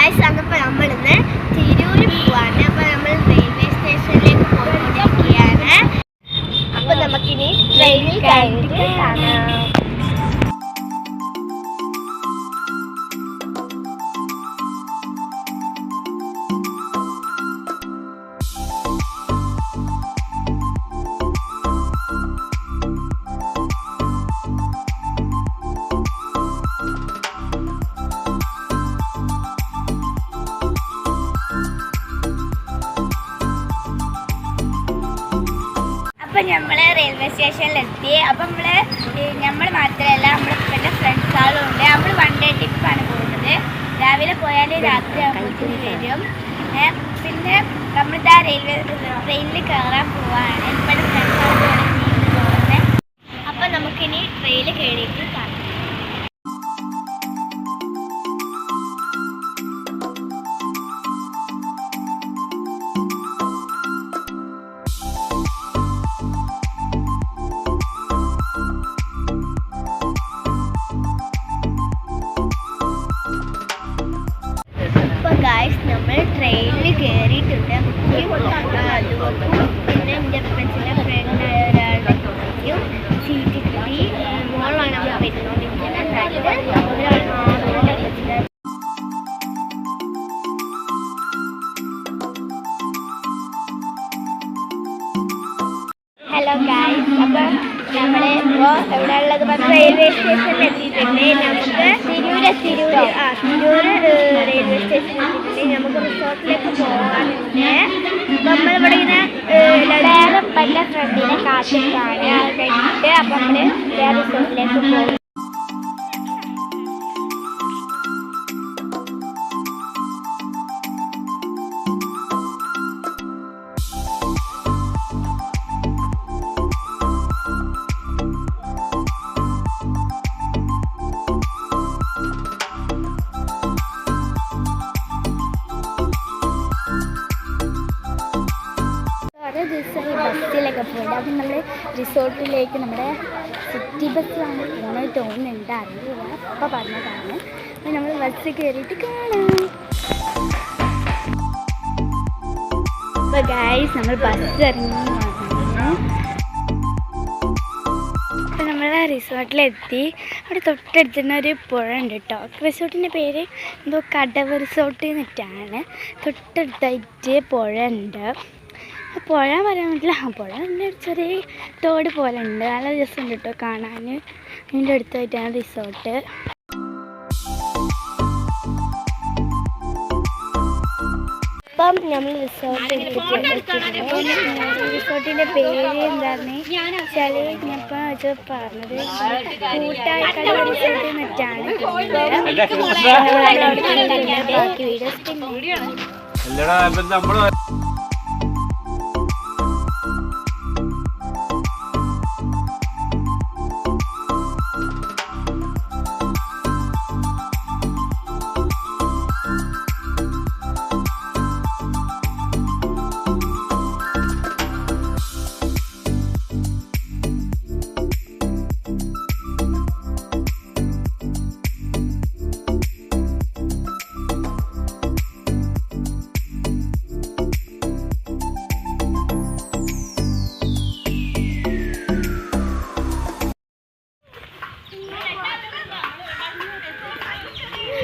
Guys അന്നപ്പോൾ നമ്മളിന്ന് തിരൂര് പോവാണ്. അപ്പോൾ നമ്മൾ റെയിൽവേ സ്റ്റേഷനിലേക്ക് പോയിക്കൊണ്ടിരിക്കുകയാണ്. അപ്പോൾ നമുക്കിനി ട്രെയിനിൽ കയറിയിട്ട് കാണാം. അപ്പം നമ്മൾ റെയിൽവേ സ്റ്റേഷനിലെത്തി. അപ്പം നമ്മൾ മാത്രമല്ല നമ്മുടെ പല ഫ്രണ്ട്സുകളും ഉണ്ട്. നമ്മൾ വൺ ഡേ ട്രിപ്പാണ് പോകുന്നത്. രാവിലെ പോയാൽ രാത്രി ആകുമ്പോഴത്തേന് വരും. പിന്നെ നമ്മളിതാ ട്രെയിനിൽ കയറാൻ പോവാണ്. പല ഫ്രണ്ട്സുകളും പോകുന്നത്. അപ്പം നമുക്കിനി ട്രെയിനിൽ കയറിയിട്ട് കാണാം. ഗായ്സ് നമ്മൾ ട്രെയിനിൽ കയറിയിട്ടുണ്ട്. പിന്നെ എൻ്റെ ഫ്രണ്ട്സിൻ്റെ ഫ്രണ്ടായ ഒരാളുടെ കുട്ടിയും സീറ്റ് കിട്ടി. മോളാണ് നമ്മൾ വരുന്നോണ്ടിരിക്കുന്നത്. ഹലോ ഗായ്സ്, അപ്പം നമ്മളിപ്പോൾ എവിടെ ഉള്ളത് റെയിൽവേ സ്റ്റേഷനിൽ എത്തിയിട്ടുണ്ട്. നമുക്ക് തിരൂർ റെയിൽവേ സ്റ്റേഷനിൽ എത്തിയിട്ടുണ്ട്. നമുക്ക് റിസോർട്ടിലേക്ക് പോകാനുണ്ട്. അപ്പം നമ്മളിവിടെ ഇങ്ങനെ വേറെ പല ഫ്രണ്ടിനെ കാത്തിട്ടാണ് അത് കഴിഞ്ഞിട്ട് അപ്പം നമ്മൾ വേറെ റിസോർട്ടിലേക്ക് പോകും. ദിവസം ഈ ബസ്സിലൊക്കെ പോയിട്ട് അപ്പം നമ്മൾ റിസോർട്ടിലേക്ക് നമ്മുടെ സിറ്റി ബസ്സിലാണ് പോകുന്നത് തോന്നുന്നുണ്ട്. അറിയില്ല, അപ്പം പറഞ്ഞതാണ്. അപ്പം നമ്മൾ ബസ്സിൽ കയറിയിട്ട് കാണാം. അപ്പോൾ ഗായ്സ് നമ്മൾ ബസ് ഇറങ്ങി വന്നു. അപ്പം നമ്മൾ റിസോർട്ടിലെത്തി. അവിടെ തൊട്ടടുത്ത് തന്നെ ഒരു പുഴ ഉണ്ട് കേട്ടോ. റിസോർട്ടിൻ്റെ പേര് എന്തോ കടവ് റിസോർട്ട് എന്നിട്ടാണ്. തൊട്ടടുത്തായിട്ട് പുഴ ഉണ്ട്. പുഴ പറയാൻ പറ്റില്ല, പുഴ തന്നെ ഒരു ചെറിയ തോട് പോലെ ഉണ്ട്. നല്ല രസമുണ്ട് കേട്ടോ കാണാൻ. അതിൻ്റെ അടുത്തായിട്ടാണ് റിസോർട്ട്. അപ്പം നമ്മൾ റിസോർട്ട് റിസോർട്ടിൻ്റെ പേര് എന്താണെന്ന് വെച്ചാൽ ഞാനിപ്പോൾ പറഞ്ഞത് കൂട്ടായിക്കട റിസോർട്ട് എന്നിട്ടാണ്. ബാക്കി വീഡിയോസ്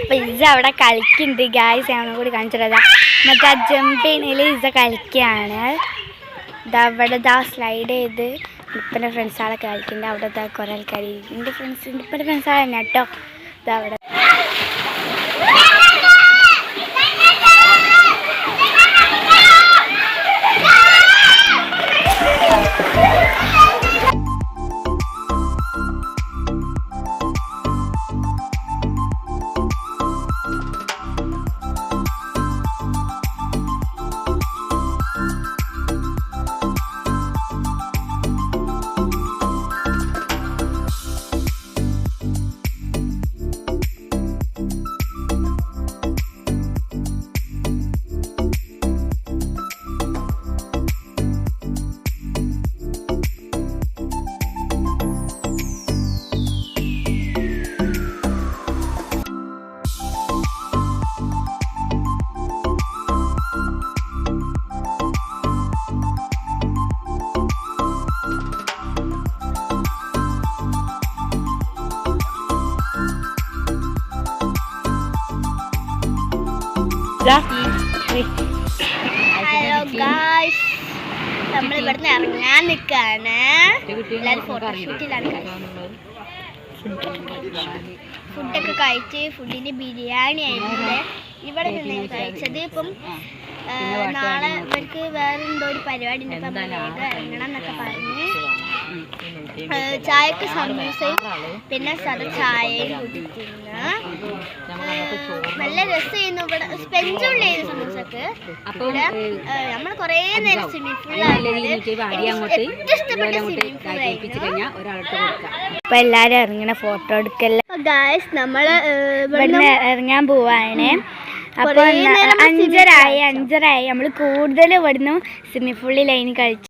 അപ്പോൾ ഇസ അവിടെ കളിക്കുന്നുണ്ട് ഗായ്സ്. ഞാൻ കൂടി കാണിച്ചിട്ടതാ മറ്റേ ആ ജമ്പിങ്ങിൽ ഇസ കളിക്കുകയാണ്. ഇതവിടെ സ്ലൈഡ് ചെയ്ത് ഇപ്പൻ്റെ ഫ്രണ്ട്സാളൊക്കെ കളിക്കുന്നുണ്ട്. അവിടെ കുറേ ആൾക്കാർ എൻ്റെ ഇപ്പൻ്റെ ഫ്രണ്ട്സാൾ തന്നെ കേട്ടോ. ഇതവിടെ ഹലോ ഗായ്സ്, നമ്മൾ ഇവിടുന്ന് ഇറങ്ങാൻ നിൽക്കാണ്. എല്ലാവരും ഫോട്ടോഷൂട്ടിലാണ്. ഫുഡൊക്കെ കഴിച്ച് ഫുഡിന് ബിരിയാണി ആയിരുന്നു ഇവിടെ നിന്ന് കഴിച്ചത്. ഇപ്പം നാളെ ഇവർക്ക് വേറെ എന്തോ ഒരു പരിപാടി ഉണ്ട്. ഇപ്പം വേഗം ഇറങ്ങണം എന്നൊക്കെ പറഞ്ഞ് ചായക്ക് സമൂസയും പിന്നെ സദ ചായയും കുടിക്കുന്ന നല്ല രസമായിരുന്നു. ഇവിടെ സ്പെൻസുള്ളായിരുന്നു സമൂസക്ക്. ഇവിടെ നമ്മൾ കുറേ നേരം സ്വിമ്മിംഗ് പൂളിലായിരുന്നു. ഏറ്റവും ഇഷ്ടപ്പെട്ട സ്വിമ്മിംഗ് പൂളായിരുന്നു. അപ്പൊ എല്ലാരും ഇറങ്ങണ ഫോട്ടോ എടുക്കല്ല ഗായ്സ്. നമ്മള് ഇവിടുന്ന് ഇറങ്ങാൻ പോവാണ്. അപ്പൊ 5:30 നമ്മൾ കൂടുതൽ ഇവിടുന്ന് സ്വിമ്മിംഗ് പൂളിൽ ലൈൻ കളിച്ചു.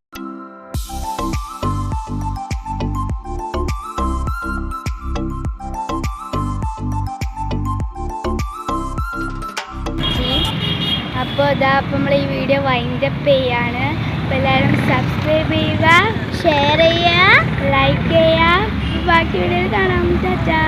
അപ്പോൾ ഇതാ അപ്പം നമ്മൾ ഈ വീഡിയോ വൈൻഡപ്പ് ചെയ്യാണ്. അപ്പോൾ എല്ലാവരും സബ്സ്ക്രൈബ് ചെയ്യുക, ഷെയർ ചെയ്യുക, ലൈക്ക് ചെയ്യുക. ബാക്കി വീഡിയോയിൽ കാണാം. ചാച്ചാ.